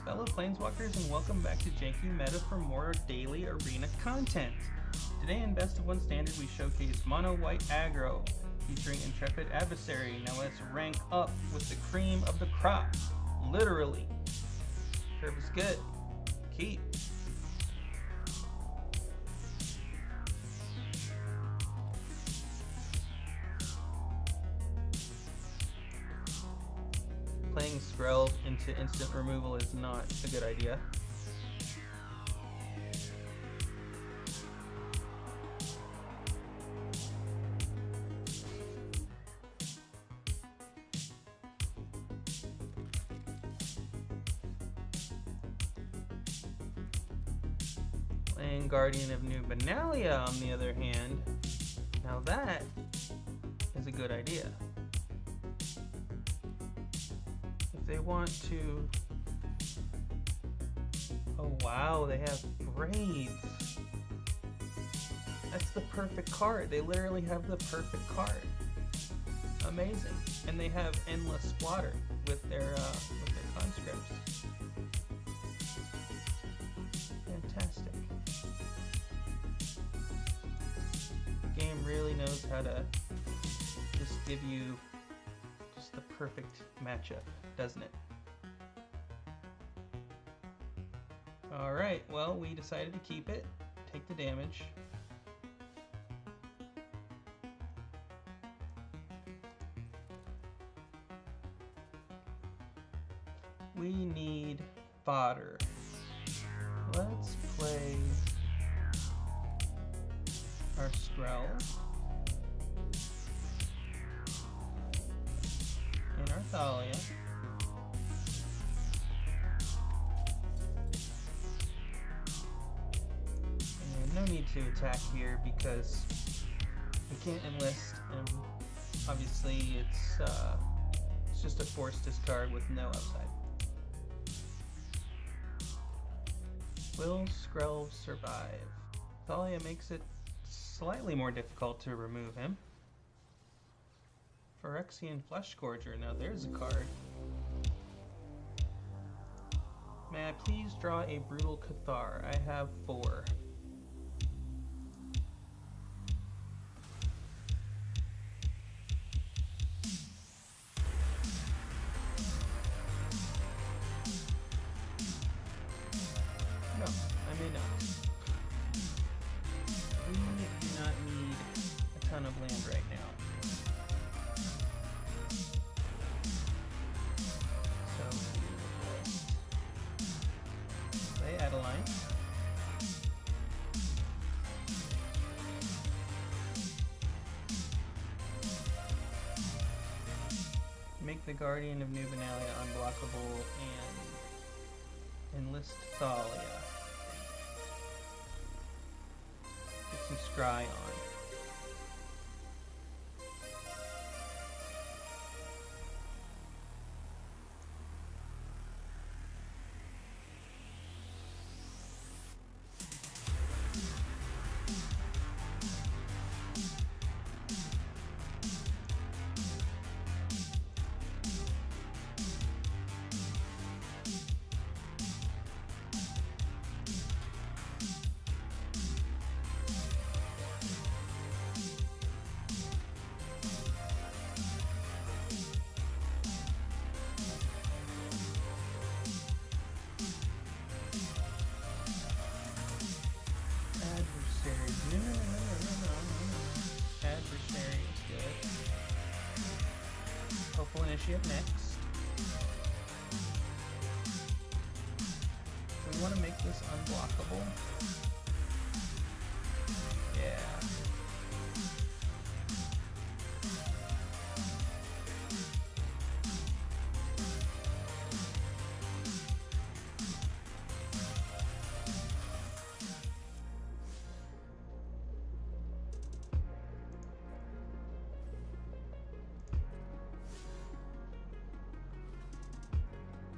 fellow Planeswalkers, and welcome back to Janky Meta for more daily arena content. Today in Best of One Standard, we showcase Monowhite aggro featuring Intrepid Adversary. Now let's rank up with the cream of the crop. Literally. Curve is good. Keep. Playing Skrell into instant removal is not a good idea. Playing Guardian of New Benalia, on the other hand, now that is a good idea. They want to... Oh wow, they have braids. That's the perfect card. They literally have the perfect card. Amazing. And they have endless splatter with their conscripts. Fantastic. The game really knows how to just give you just the perfect matchup, doesn't it? Alright, well, we decided to keep it, take the damage. We need fodder. Let's play our Skrell and our Thalia. No need to attack here because we can't enlist, and obviously it's just a forced discard with no upside. Will Skrell survive? Thalia makes it slightly more difficult to remove him. Phyrexian Fleshscourger, now there's a card. May I please draw a Brutal Cathar? I have 4. No, I may not. We do not need a ton of land right now. So, play Adeline. Make the Guardian of New Benalia unblockable and enlist Thalia. Get some scry on. Adversary is good. Hopeful Initiate next. We want to make this unblockable. Yeah.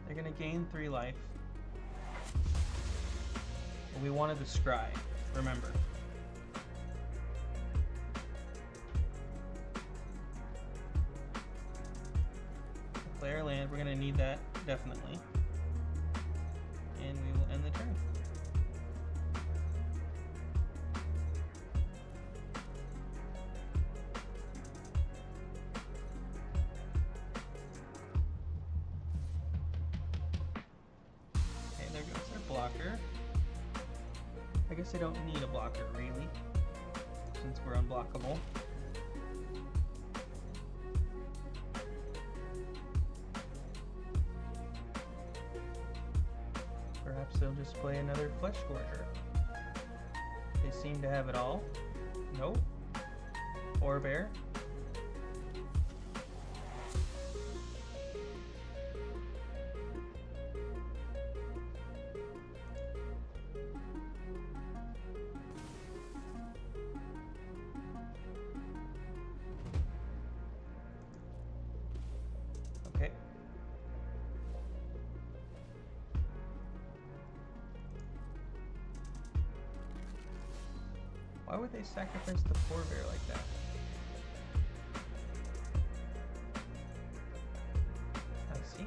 They're going to gain 3 life. But we wanted to scry, remember. Player land, we're going to need that, definitely. blocker. I guess I don't need a blocker, really, since we're unblockable. Perhaps they'll just play another Flesh Gorger. They seem to have it all. Nope. Or Bear. Okay. Why would they sacrifice the poor bear like that? I see.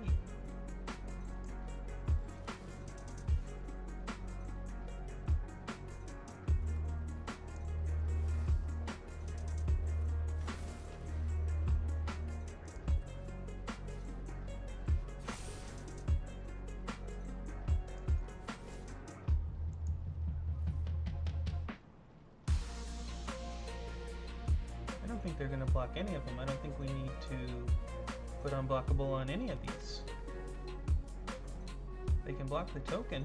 I don't think they're going to block any of them. I don't think we need to put unblockable on any of these. They can block the token.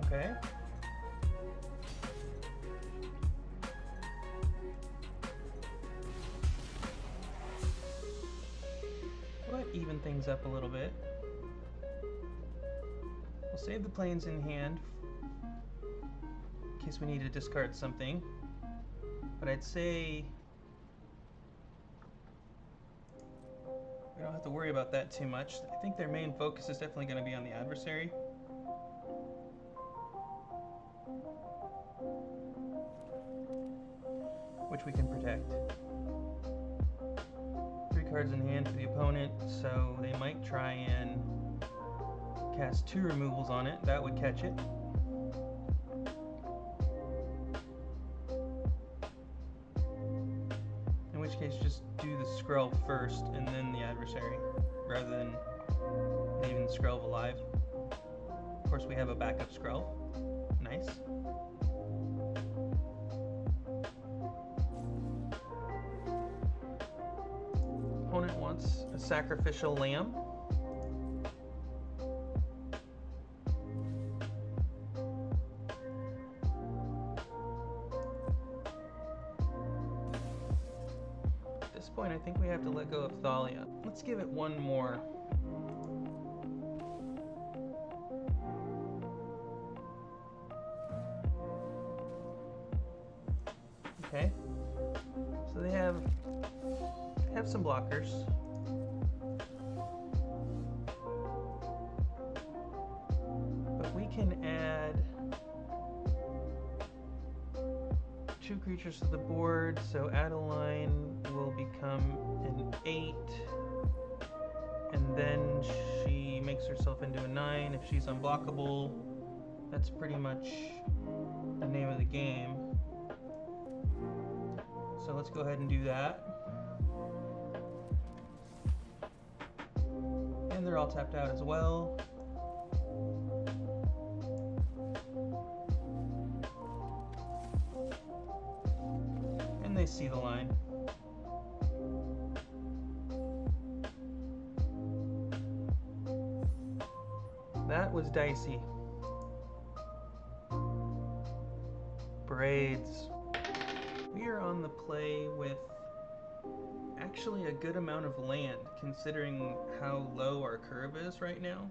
Okay. Let's even things up a little bit. We'll save the planes in hand in case we need to discard something. But I'd say we don't have to worry about that too much. I think their main focus is definitely going to be on the adversary. Which we can protect. 3 cards in hand for the opponent, so they might try and cast 2 removals on it. That would catch it. In which case, just do the Skrelv first and then the adversary, rather than leaving Skrelv alive. Of course, we have a backup Skrelv. Nice. Opponent wants a sacrificial lamb. At this point, I think we have to let go of Thalia. Let's give it one more. Okay. So they have some blockers. But we can add 2 creatures to the board, so Adeline will become an 8, and then she makes herself into a 9 if she's unblockable. That's pretty much the name of the game. So let's go ahead and do that. And they're all tapped out as well. And they see the line. That was dicey. Braids. We are on the play with actually a good amount of land, considering how low our curve is right now.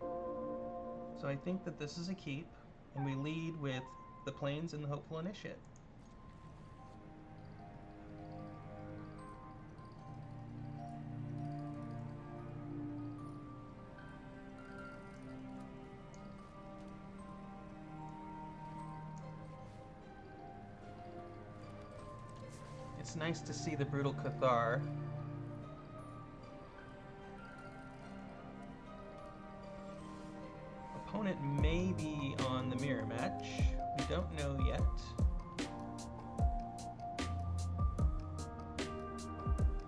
So I think that this is a keep, and we lead with the plains and the Hopeful Initiate. It's nice to see the Brutal Cathar. Opponent may be on the mirror match. We don't know yet.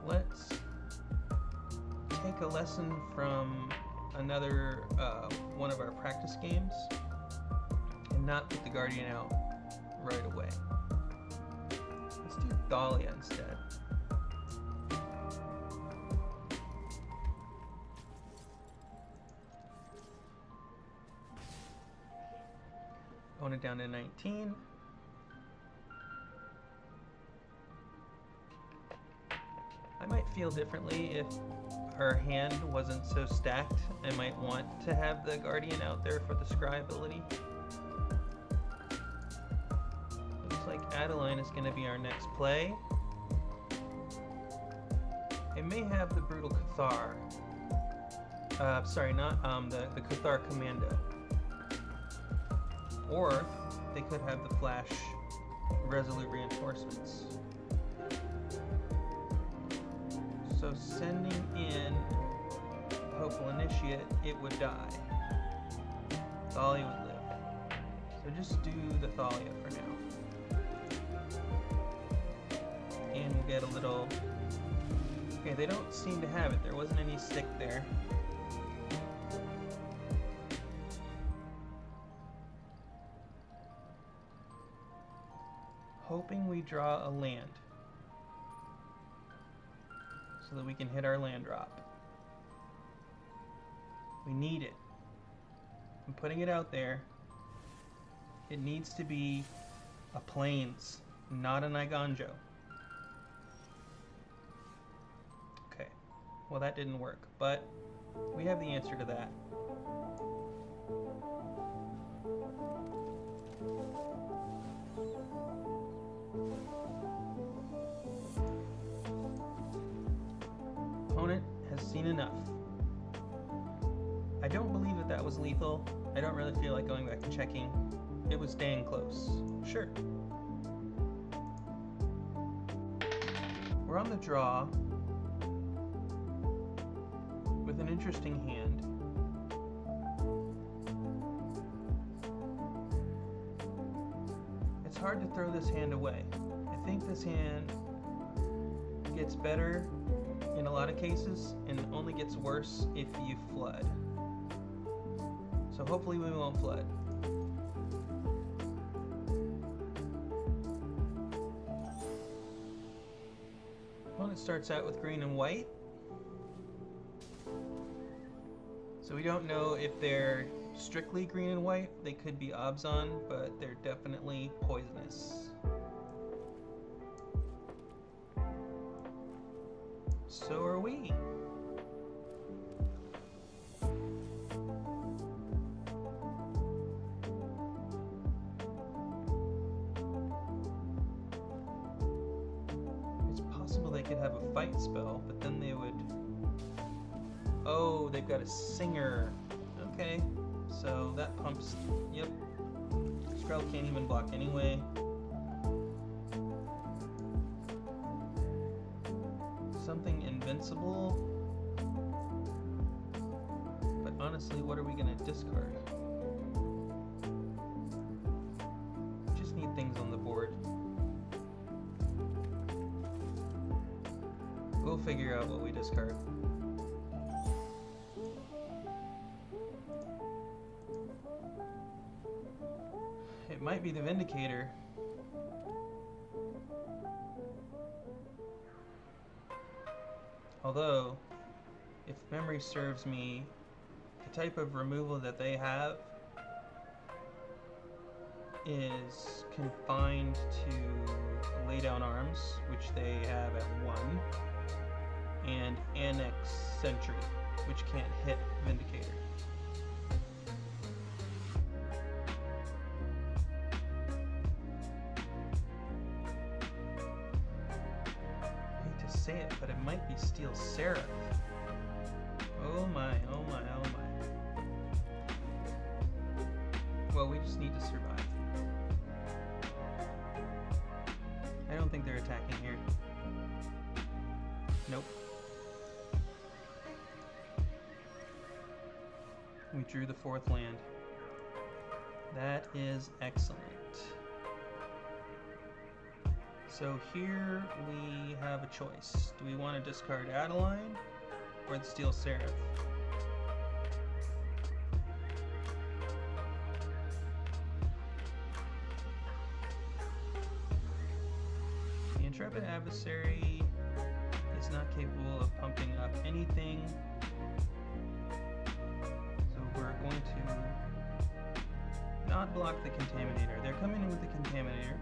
Let's take a lesson from another one of our practice games and not put the Guardian out right away. Let's do Dahlia instead. Own it down to 19. I might feel differently if our hand wasn't so stacked. I might want to have the Guardian out there for the Scry ability. Looks like Adeline is going to be our next play. It may have the Brutal Cathar. Sorry, not the Cathar Commando. Or they could have the Flash Resolute Reinforcements. So sending in Hopeful Initiate, it would die. Thalia would live. So just do the Thalia for now. And we'll get a little... Okay, they don't seem to have it. There wasn't any stick there. Hoping we draw a land so that we can hit our land drop. We need it. I'm putting it out there. It needs to be a Plains, not an Iganjo. Okay, well that didn't work, but we have the answer to that. Opponent has seen enough. I don't believe that that was lethal. I don't really feel like going back and checking. It was dang close. Sure. We're on the draw with an interesting hand. It's hard to throw this hand away. I think this hand gets better in a lot of cases and only gets worse if you flood. So hopefully we won't flood. Opponent starts out with green and white. So we don't know if they're strictly green and white. They could be Obzon, but they're definitely poisonous. So are we. It's possible they could have a fight spell, but then they would... Oh, they've got a Singer. Okay, so that pumps... Yep. Skrell can't even block anyway. Something invincible, but honestly, what are we gonna discard? Just need things on the board. We'll figure out what we discard. It might be the Vindicator. Although, if memory serves me, the type of removal that they have is confined to lay down arms, which they have at 1, and annex sentry, which can't hit Vindicator. Say it, but it might be Steel Seraph. Oh my, oh my, oh my. Well, we just need to survive. I don't think they're attacking here. Nope. We drew the 4th land. That is excellent. So here we have a choice. Do we want to discard Adeline, or the Steel Seraph. The Intrepid Adversary is not capable of pumping up anything, so we're going to not block the Contaminator. They're coming in with the Contaminator.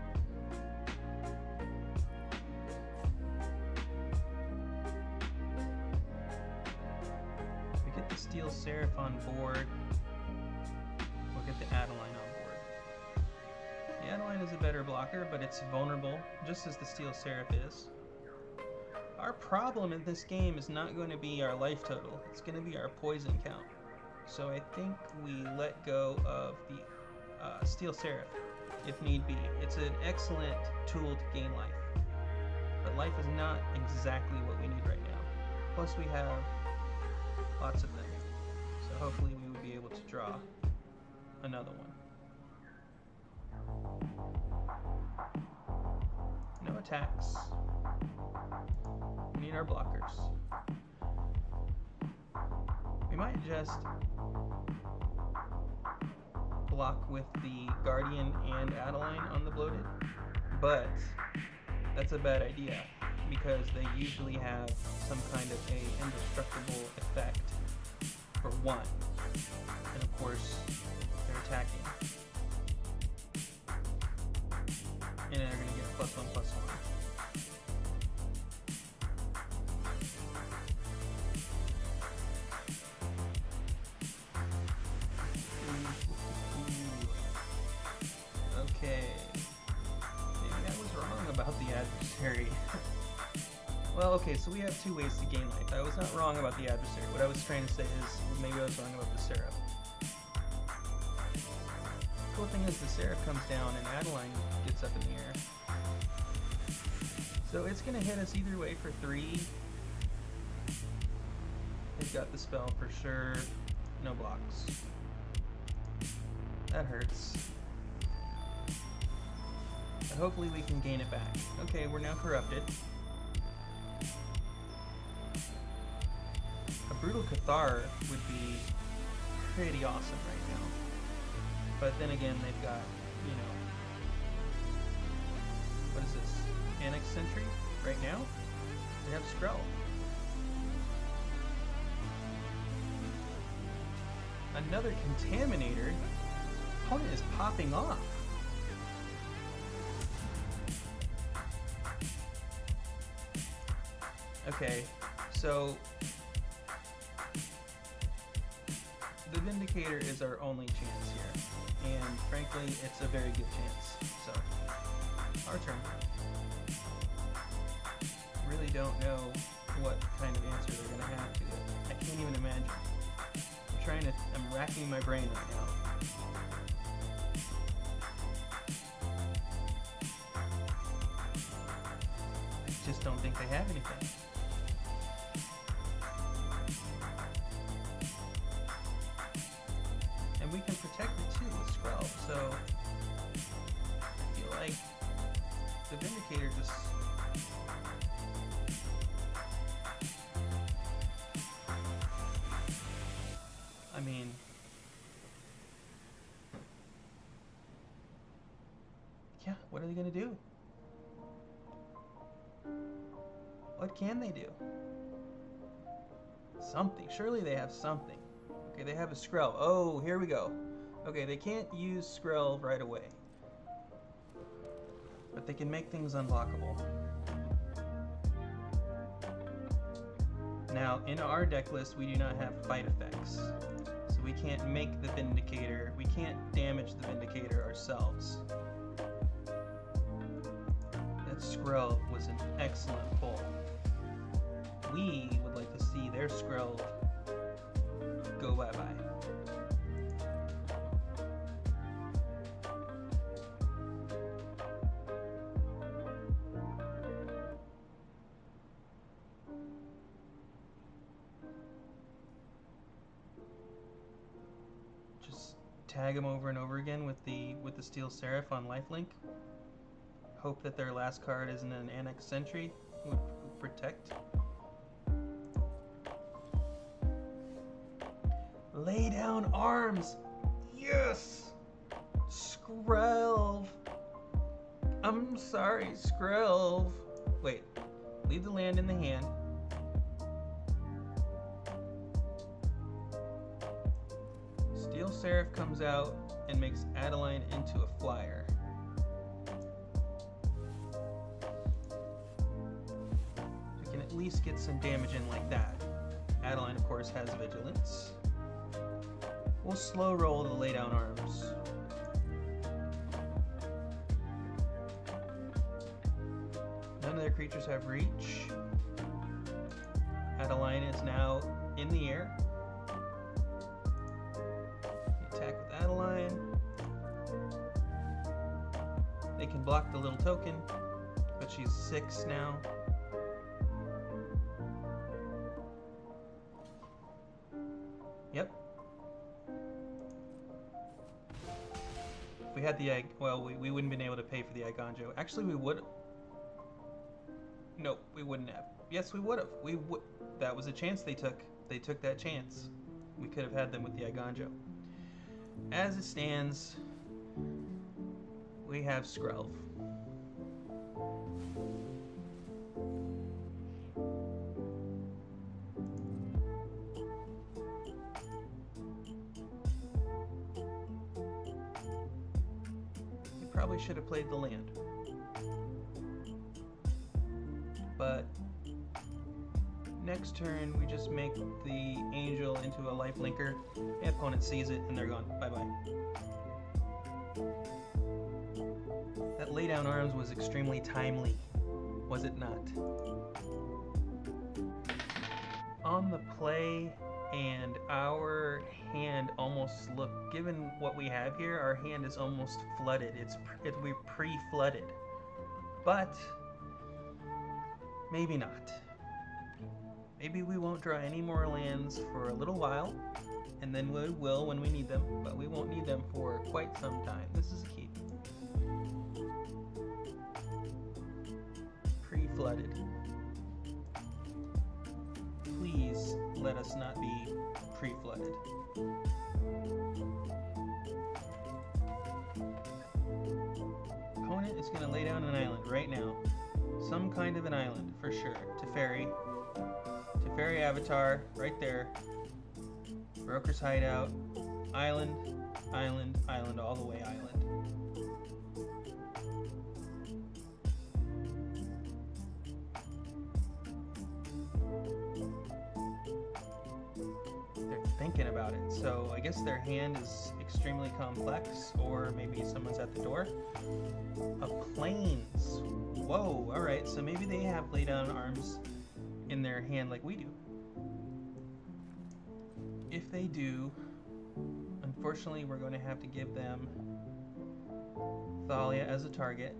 We get the Steel Seraph on board. We'll get the Adeline on board. The Adeline is a better blocker, but it's vulnerable, just as the Steel Seraph is. Our problem in this game is not going to be our life total, it's going to be our poison count. So I think we let go of the Steel Seraph, if need be. It's an excellent tool to gain life, but life is not exactly what we need right now. Plus we have lots of them, so hopefully we would be able to draw another one. No attacks. We need our blockers. We might just block with the Guardian and Adeline on the Bloated, but that's a bad idea because they usually have some kind of a indestructible effect for one, and of course they're attacking, and they're going to get +1/+1. Okay, maybe I was wrong about the adversary. Well, okay, so we have two ways to gain life. I was not wrong about the adversary. What I was trying to say is maybe I was wrong about the Seraph. The cool thing is the Seraph comes down and Adeline gets up in the air. So it's going to hit us either way for 3. They've got the spell for sure. No blocks. That hurts. But hopefully we can gain it back. Okay, we're now corrupted. A Brutal Cathar would be pretty awesome right now. But then again, they've got, you know, what is this? Annex Sentry right now? They have Skrull. Another Contaminator? Opponent is popping off. Okay, so the Vindicator is our only chance here, and frankly, it's a very good chance. So, our turn. Really don't know what kind of answer they're gonna have to it. I can't even imagine. I'm racking my brain right now. I just don't think they have anything. And we can protect it too with Skrull, so I feel like the Vindicator just... I mean... yeah, what are they gonna do? What can they do? Something. Surely they have something. Okay, they have a Skrull. Oh, here we go. Okay, they can't use Skrull right away. But they can make things unblockable. Now, in our deck list, we do not have fight effects. So we can't make the Vindicator. We can't damage the Vindicator ourselves. That Skrull was an excellent pull. We would like to see their Skrull go bye-bye. Just tag them over and over again with the Steel Seraph on lifelink. Hope that their last card isn't an Annex Sentry. Would protect. down arms. Yes! Skrelv. I'm sorry, Skrelv. Wait, leave the land in the hand. Steel Seraph comes out and makes Adeline into a flyer. We can at least get some damage in like that. Adeline, of course, has Vigilance. We'll slow roll the lay down arms. None of their creatures have reach. Adeline is now in the air. Attack with Adeline. They can block the little token, but she's 6 now. Yep. If we had the well, we wouldn't have been able to pay for the Igonjo. Actually, we would. Nope, we wouldn't have. Yes, we would have. We would. That was a chance they took. They took that chance. We could have had them with the Igonjo. As it stands, we have Skrelv. We probably should have played the land. But next turn, we just make the angel into a life linker. The opponent sees it, and they're gone. Bye-bye. That lay down arms was extremely timely, was it not? On the play, and our hand almost look. Given what we have here, our hand is almost flooded. We're pre-flooded, but maybe not. Maybe we won't draw any more lands for a little while, and then we will when we need them, but we won't need them for quite some time. This is a keep. Pre-flooded. Please let us not be pre-flooded. Opponent is going to lay down an island right now. Some kind of an island, for sure. Teferi. Teferi Avatar, right there. Broker's Hideout. Island, island, island, all the way island. They're thinking about it. So I guess their hand is extremely complex, or maybe someone's at the door. A Plains. Whoa, alright, so maybe they have lay down arms in their hand like we do. If they do, unfortunately we're going to have to give them Thalia as a target.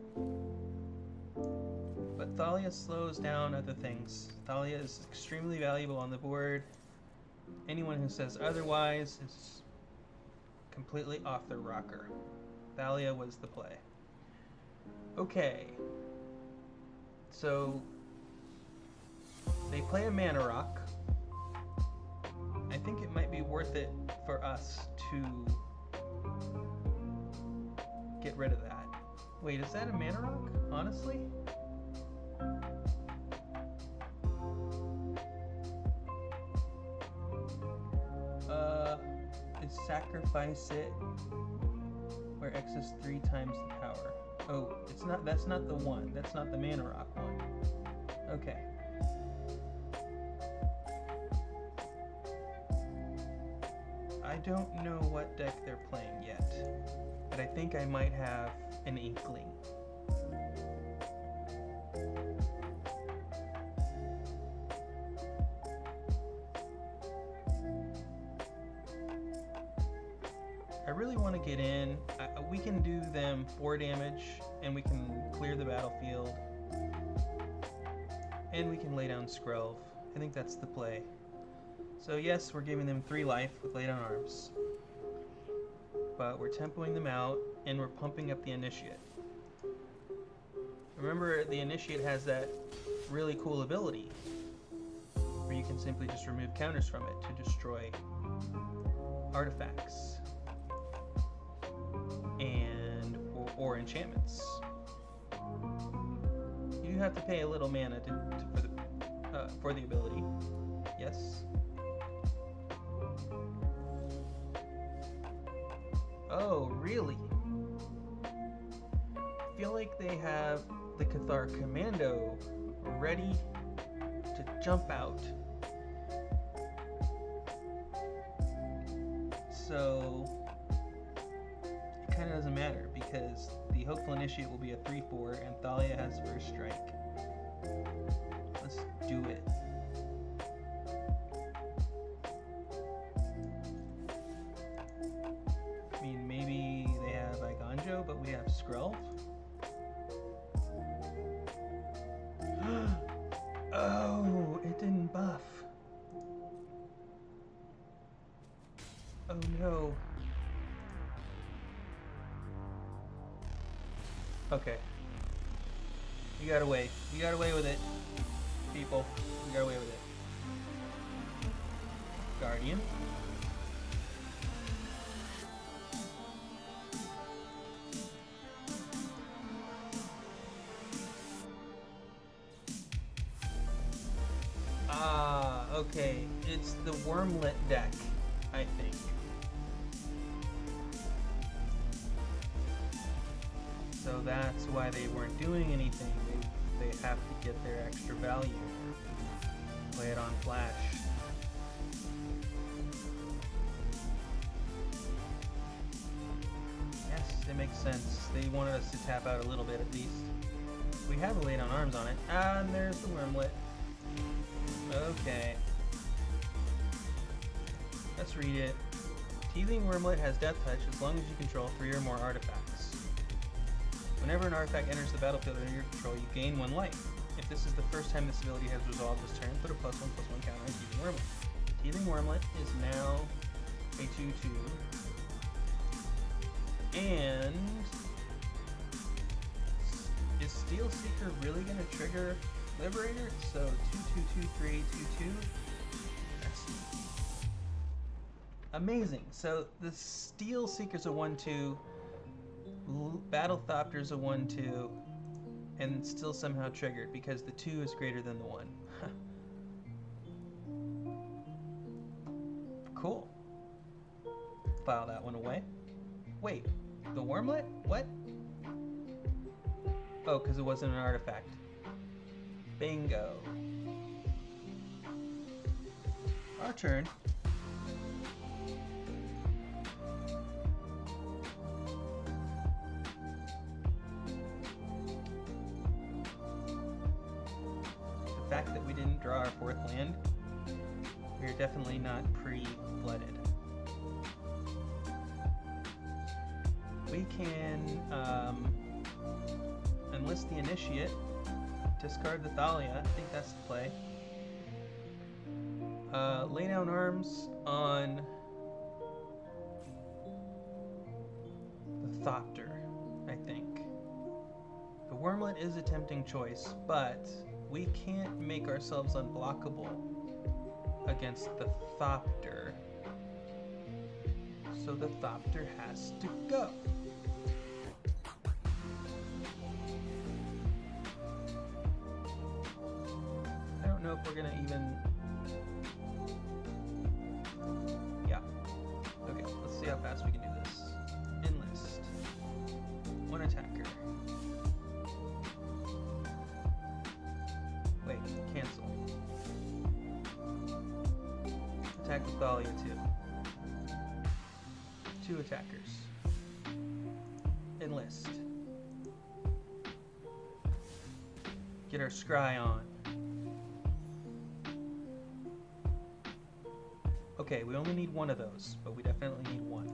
But Thalia slows down other things. Thalia is extremely valuable on the board. Anyone who says otherwise is completely off their rocker. Thalia was the play. Okay. So they play a mana rock. I think it might be worth it for us to get rid of that. Wait, is that a mana rock? Honestly? Sacrifice it where X is 3 times the power. Oh, it's not. That's not the one. That's not the mana rock one. Okay. I don't know what deck they're playing yet, but I think I might have an inkling. I really want to get in. We can do them 4 damage, and we can clear the battlefield, and we can lay down Skrelv. I think that's the play. So yes, we're giving them 3 life with lay down arms, but we're tempoing them out, and we're pumping up the Initiate. Remember, the Initiate has that really cool ability where you can simply just remove counters from it to destroy artifacts and or enchantments. You have to pay a little mana for the ability. Yes. Oh, really? I feel like they have the Cathar Commando ready to jump out. So it kind of doesn't matter because the Hopeful Initiate will be a 3/4 and Thalia has first strike. Let's do it. I mean, maybe they have Iganjo, but we have Skrelv. Oh, it didn't buff. Oh no. Okay. We got away. We got away with it. People. We got away with it. Guardian. Ah, okay. It's the Wormlet deck, I think. So that's why they weren't doing anything. They have to get their extra value. Play it on Flash. Yes, it makes sense. They wanted us to tap out a little bit at least. We have a Laid on Arms on it. Ah, and there's the Wormlet. Okay. Let's read it. Teething Wormlet has Death Touch as long as you control 3 or more artifacts. Whenever an artifact enters the battlefield under your control, you gain 1 life. If this is the first time this ability has resolved this turn, put a +1/+1 counter on Teething Wormlet. Teething Wormlet is now a 2/2. And is Steel Seeker really going to trigger Liberator? So 2/2/2/3/2/2. That's amazing. So the Steel Seeker's a 1/2. Battle Thopter's a 1/2, and still somehow triggered because the 2 is greater than the 1. Cool. File that one away. Wait, the Wormlet? What? Oh, because it wasn't an artifact. Bingo. Our turn. The fact that we didn't draw our 4th land, we're definitely not pre-flooded. We can enlist the Initiate, discard the Thalia, I think that's the play. Lay down arms on the Thopter, I think. The Wormlet is a tempting choice, but we can't make ourselves unblockable against the Thopter. So the Thopter has to go. I don't know if we're gonna even... Yeah. Okay, let's see how fast we can do this. Enlist. 1 attacker. Wait, cancel. Attack with Thalia 2. 2 attackers. Enlist. Get our scry on. Okay, we only need 1 of those, but we definitely need 1.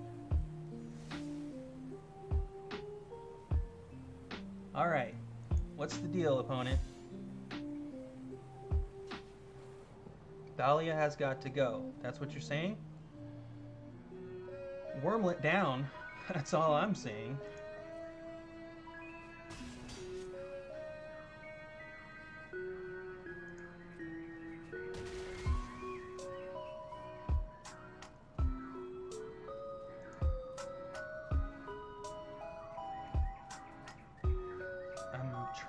Alright. What's the deal, opponent? Thalia has got to go. That's what you're saying? Wormlet down. That's all I'm saying.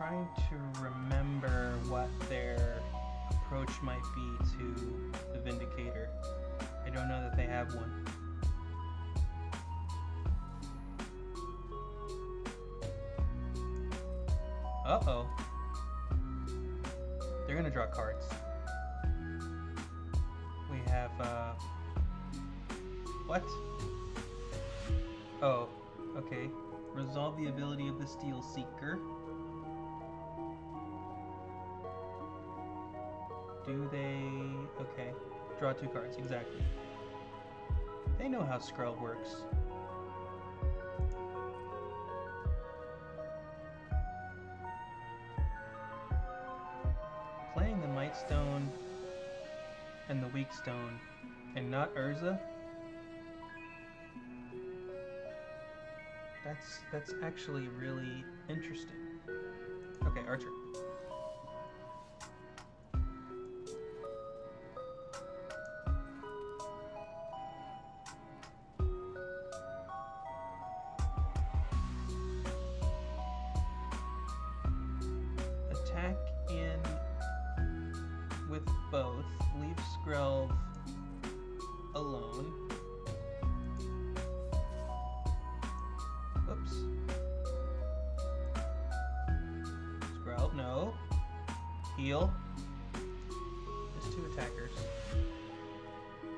trying to remember what their approach might be to the Vindicator. I don't know that they have one. Uh-oh. They're gonna draw cards. We have, what? Oh, okay. Resolve the ability of the Steel Seeker. Do they... Okay. Draw 2 cards, exactly. They know how Skrull works. Playing the Might Stone and the Weak Stone and not Urza? That's actually really interesting. Okay, Archer. Attack in with both. Leave Skrull alone. Oops. Skrull, no. Heal. Just 2 attackers.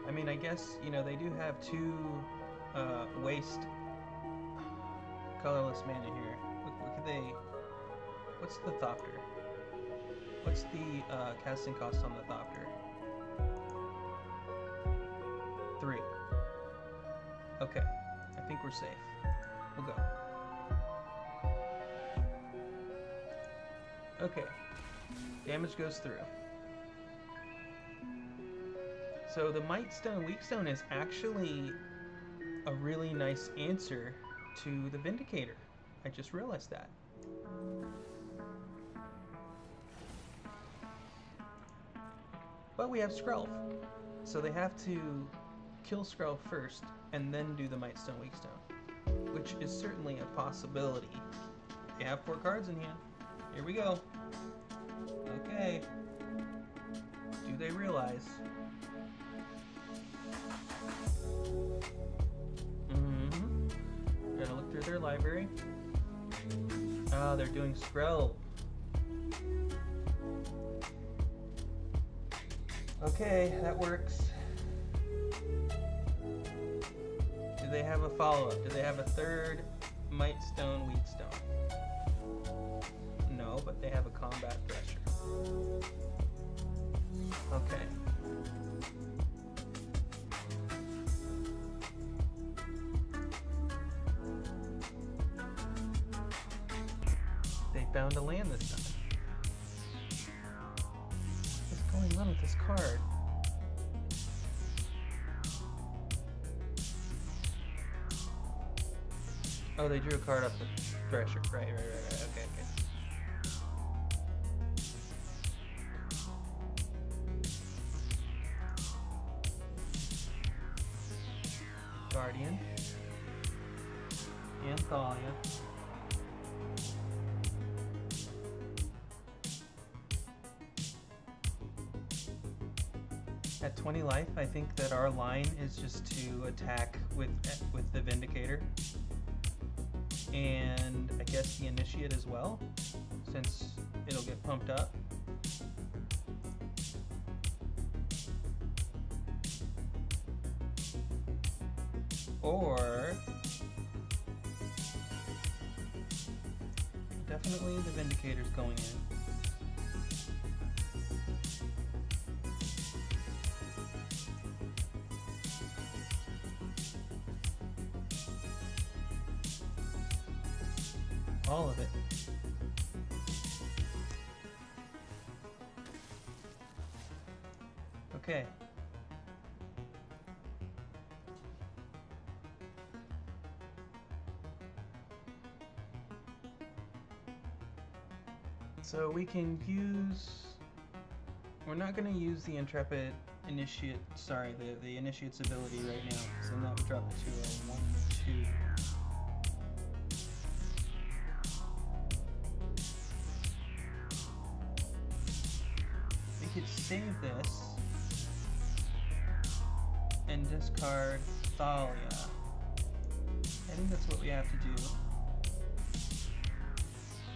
I mean, I guess, you know, they do have 2 waste colorless mana here. What could they... What's the Thopter? What's the casting cost on the Thopter? 3. Okay, I think we're safe. We'll go. Okay, damage goes through. So the Might Stone, Weak Stone is actually a really nice answer to the Vindicator. I just realized that. But we have Skrull, so they have to kill Skrull first and then do the Might Stone, Weak Stone, which is certainly a possibility. They have 4 cards in hand. Here we go. Okay. Do they realize? Gotta look through their library. Oh, they're doing Skrull. Okay, that works. Do they have a follow-up? Do they have a 3rd Might Stone, Weak Stone? No, but they have a Combat Thresher. Okay. They found a land this time. What's going on with this card? Oh, they drew a card up the Thresher. Right. Okay. Guardian. Anthalia. At 20 life, I think that our line is just to attack with the Vindicator. And I guess the Initiate as well, since it'll get pumped up. Or definitely the Vindicator's going in. All of it. Okay. So we can use... We're not going to use the Intrepid Initiate, sorry, the Initiate's ability right now, so then that would drop it to a 1, 2... save this and discard Thalia. I think that's what we have to do.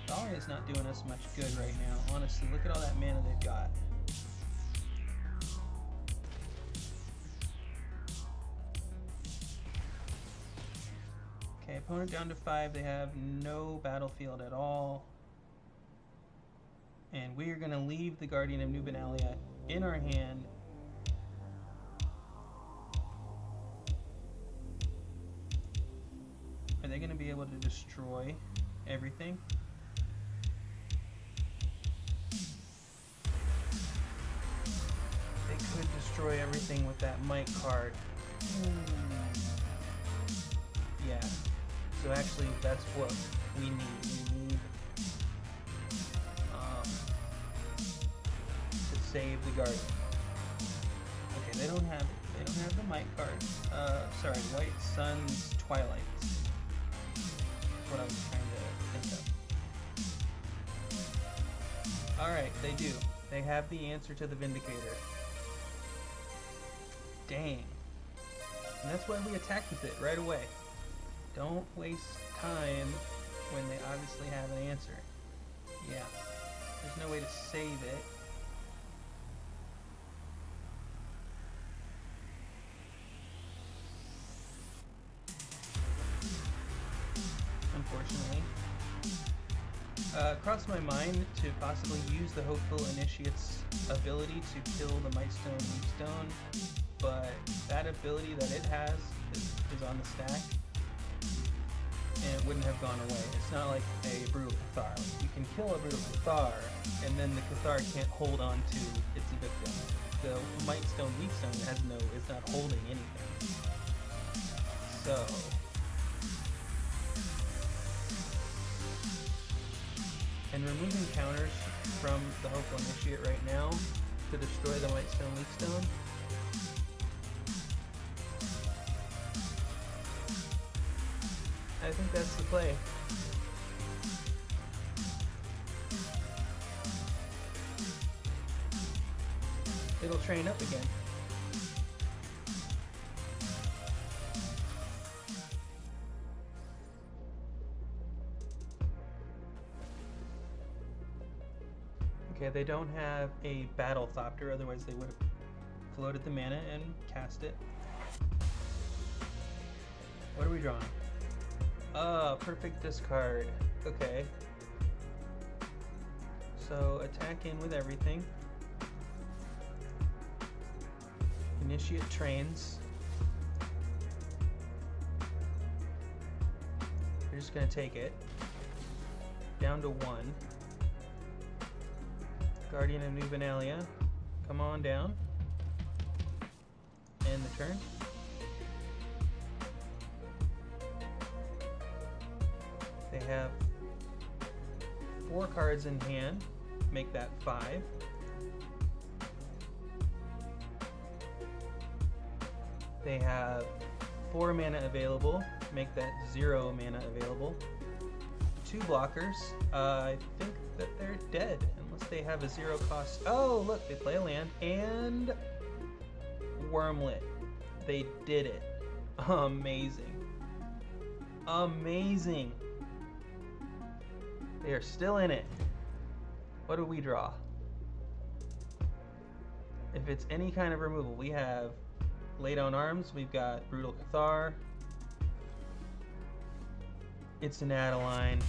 Thalia's not doing us much good right now. Honestly, look at all that mana they've got. Okay, opponent down to 5. They have no battlefield at all. And we are going to leave the Guardian of Nubenalia in our hand. Are they going to be able to destroy everything? They could destroy everything with that Might card. Yeah. So actually, that's what we need. We need to save the Guardian. Okay, they don't have the Might card. Sorry, White Sun's Twilight. That's what I was trying to think of. Alright, they do. They have the answer to the Vindicator. Dang. And that's why we attacked with it right away. Don't waste time when they obviously have an answer. Yeah. There's no way to save it. Unfortunately. Crossed my mind to possibly use the Hopeful Initiate's ability to kill the Mightstone Weakstone, but that ability that it has is on the stack, and it wouldn't have gone away. It's not like a Brutal Cathar. You can kill a Brutal Cathar, and then the Cathar can't hold on to its victim. The Mightstone Weakstone is not holding anything. So and removing counters from the Hopeful Initiate right now to destroy the Mightstone Weakstone. I think that's the play. It'll train up again. Okay, they don't have a Battle Thopter, otherwise they would have floated the mana and cast it. What are we drawing? Perfect discard. Okay. So attack in with everything. Initiate trains. You're just gonna take it. Down to 1. Guardian of Nubenalia, come on down. End the turn. They have 4 cards in hand, make that 5. They have 4 mana available, make that 0 mana available. 2 blockers, I think that they're dead, unless they have a 0 cost. Oh, look, they play a land, and Wormlet. They did it. Amazing. Amazing. They are still in it. What do we draw? If it's any kind of removal, we have Lay Down Arms, we've got Brutal Cathar. It's an Adeline.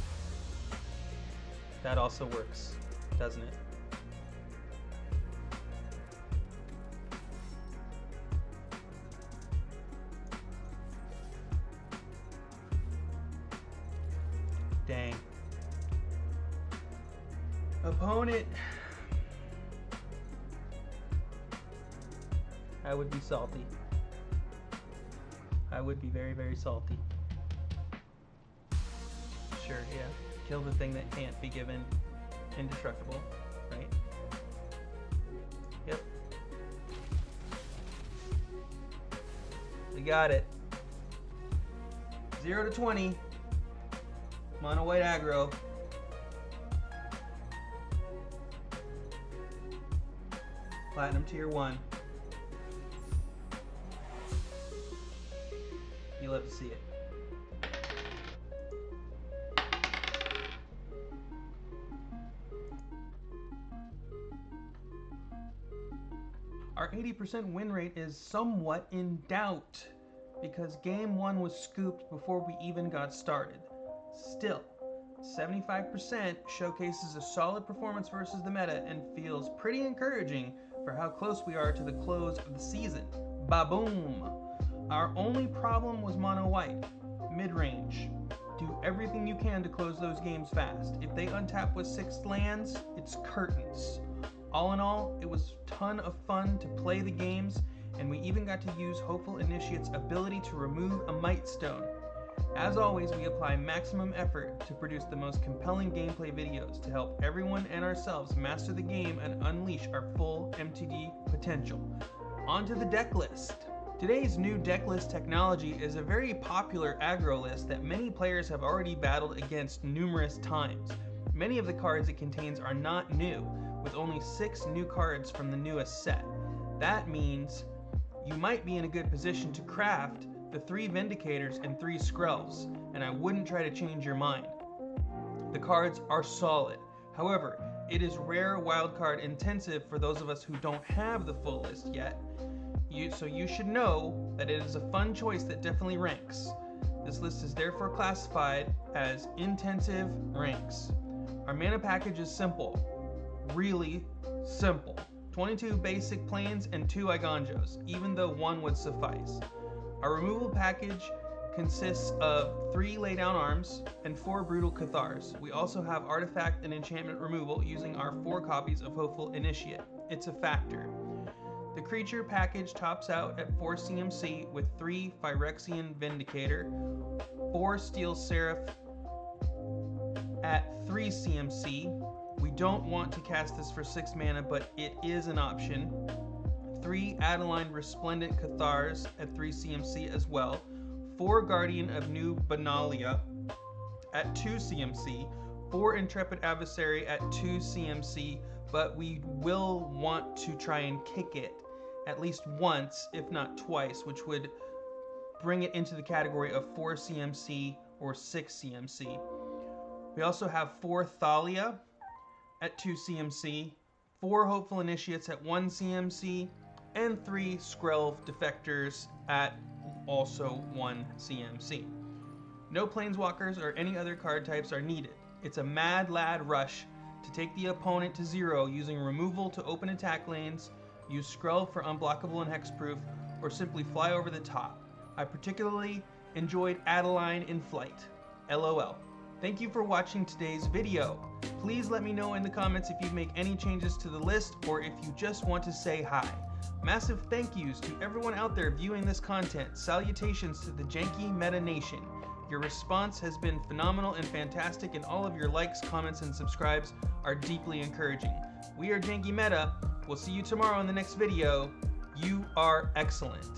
That also works, doesn't it? Dang. Opponent. I would be salty. I would be very, very salty. Sure, yeah. Kill the thing that can't be given indestructible, right? Yep. We got it. 0 to 20. Monowhite aggro. Wow. Platinum Tier 1. You love to see it. Our 80% win rate is somewhat in doubt because Game 1 was scooped before we even got started. Still, 75% showcases a solid performance versus the meta and feels pretty encouraging for how close we are to the close of the season. Ba-boom! Our only problem was Monowhite, mid-range. Do everything you can to close those games fast. If they untap with 6 lands, it's curtains. All in all, it was a ton of fun to play the games, and we even got to use Hopeful Initiate's ability to remove a Might Stone. As always, we apply maximum effort to produce the most compelling gameplay videos to help everyone and ourselves master the game and unleash our full MTG potential. On to the deck list. Today's new deck list technology is a very popular aggro list that many players have already battled against numerous times. Many of the cards it contains are not new, with only 6 new cards from the newest set. That means you might be in a good position to craft the 3 Vindicators and 3 Skrells, and I wouldn't try to change your mind. The cards are solid. However, it is rare wildcard intensive for those of us who don't have the full list yet. So you should know that it is a fun choice that definitely ranks. This list is therefore classified as intensive ranks. Our mana package is simple. Really simple. 22 basic planes and 2 Iganjos, even though 1 would suffice. Our removal package consists of 3 laydown arms and 4 brutal Cathars. We also have artifact and enchantment removal using our 4 copies of Hopeful Initiate. It's a factor. The creature package tops out at 4 CMC with 3 Phyrexian Vindicator, 4 Steel Seraph at 3 CMC. We don't want to cast this for 6 mana, but it is an option. 3 Adeline Resplendent Cathars at 3 CMC as well. 4 Guardian of New Benalia at 2 CMC. 4 Intrepid Adversary at 2 CMC, but we will want to try and kick it at least once, if not twice, which would bring it into the category of 4 CMC or 6 CMC. We also have 4 Thalia at 2 CMC, 4 Hopeful Initiates at 1 CMC, and 3 Skrell Defectors at also 1 CMC. No Planeswalkers or any other card types are needed. It's a mad lad rush to take the opponent to 0 using removal to open attack lanes, use Skrell for unblockable and hexproof, or simply fly over the top. I particularly enjoyed Adeline in flight. LOL. Thank you for watching today's video. Please let me know in the comments if you make any changes to the list or if you just want to say hi. Massive thank yous to everyone out there viewing this content. Salutations to the Janky Meta Nation. Your response has been phenomenal and fantastic, and all of your likes, comments, and subscribes are deeply encouraging. We are Janky Meta. We'll see you tomorrow in the next video. You are excellent.